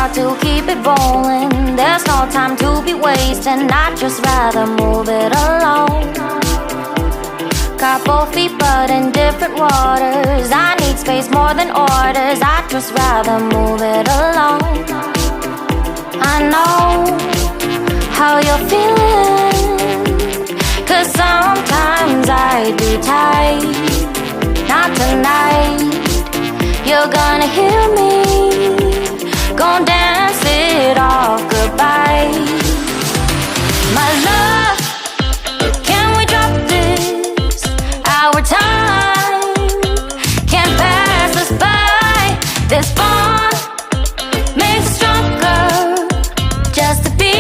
got to keep it rolling. There's no time to be wasting. I'd just rather move it along. Got both feet but in different waters. I need space more than orders. I'd just rather move it along. I know how you're feeling, 'cause sometimes I do tight. Not tonight. You're gonna hear me. Gonna dance it off goodbye. My love, can we drop this? Our time can't pass us by. This bond makes us stronger just to be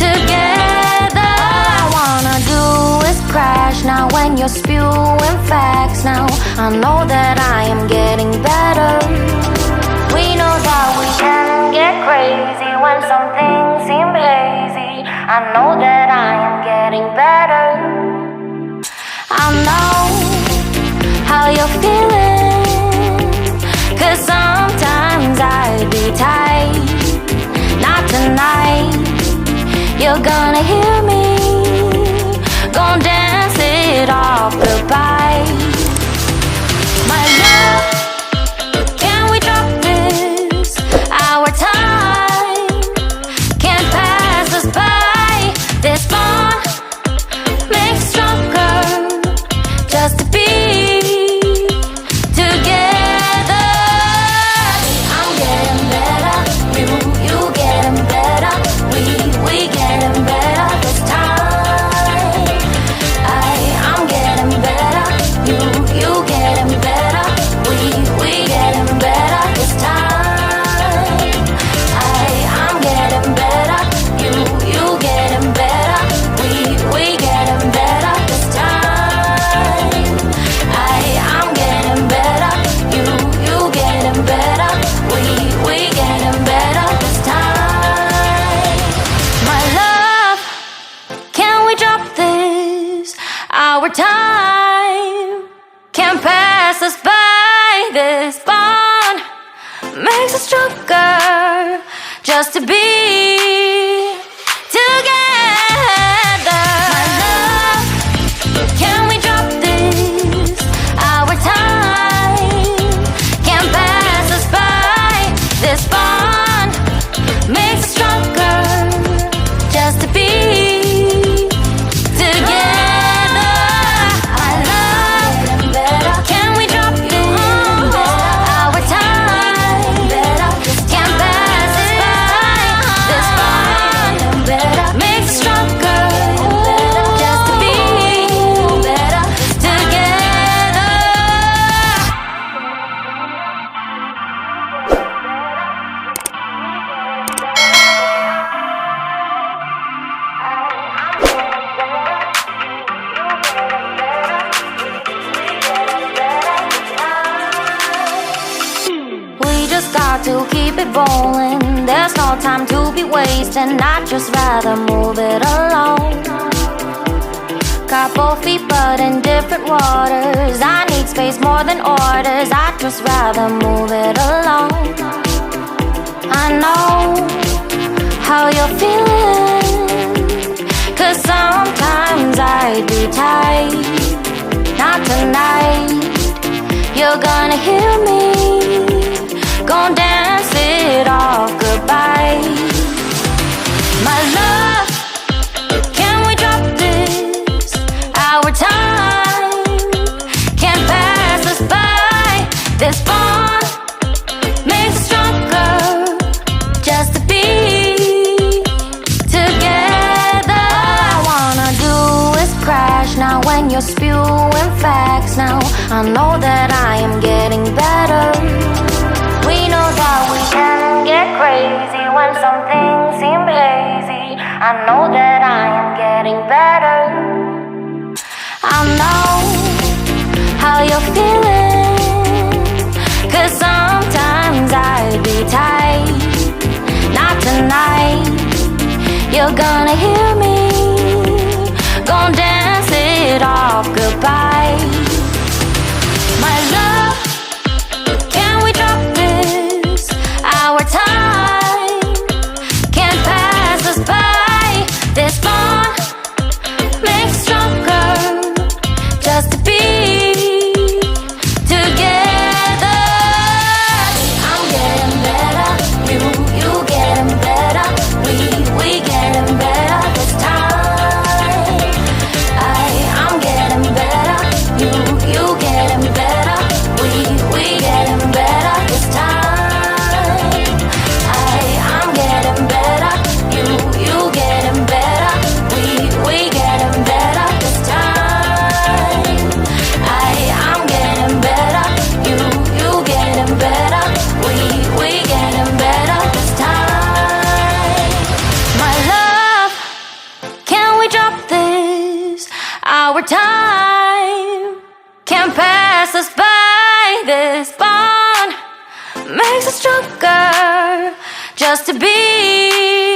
together. All I wanna do is crash now when you're spewing facts. Now I know that I am getting better. We know that we can get crazy when some things seem hazy. I know that I am getting better. I know how you're feeling, 'cause sometimes I do tight. Not tonight. You're gonna hear me. Gonna dance it off goodbye. My love, can we drop this? Our time can't pass us by. This bond makes us stronger just to be together. I'm getting better, you getting better. We getting better this time. I'm getting better, you getting better. We getting better this time. I'm getting better, you getting better. We getting better this time. I'm getting better, you getting better. We getting better this time. My love, can we drop this? Our time can't pass us by. This bond makes us stronger just to be together. My love, can we drop this? Our time can't pass us by. This bond makes us stronger just to be together. I love, can we drop this? Our time can't pass us by. This bond makes us stronger just to be together. We just got to keep it rolling. There's no time to be wasting. I'd just rather move it along. Got both feet but in different waters. I need space more than orders. I'd just rather move it along. I know how you're feeling, 'cause sometimes I do tight. Not tonight. You're gonna hear me. Gonna dance it off goodbye. My love, can we drop this? Our time can't pass us by. This bond makes us stronger just to be together. All I wanna do is crash now when you're spewing facts. Now I know that I am getting better. We know that we can get crazy when some things seem hazy. I know that I am getting better. I know how you're feeling, 'cause sometimes I do tight. Not tonight. You're gonna hear me. Gonna dance it off goodbye. My love, can we drop this? Our our time can't pass us by. This bond makes us stronger just to be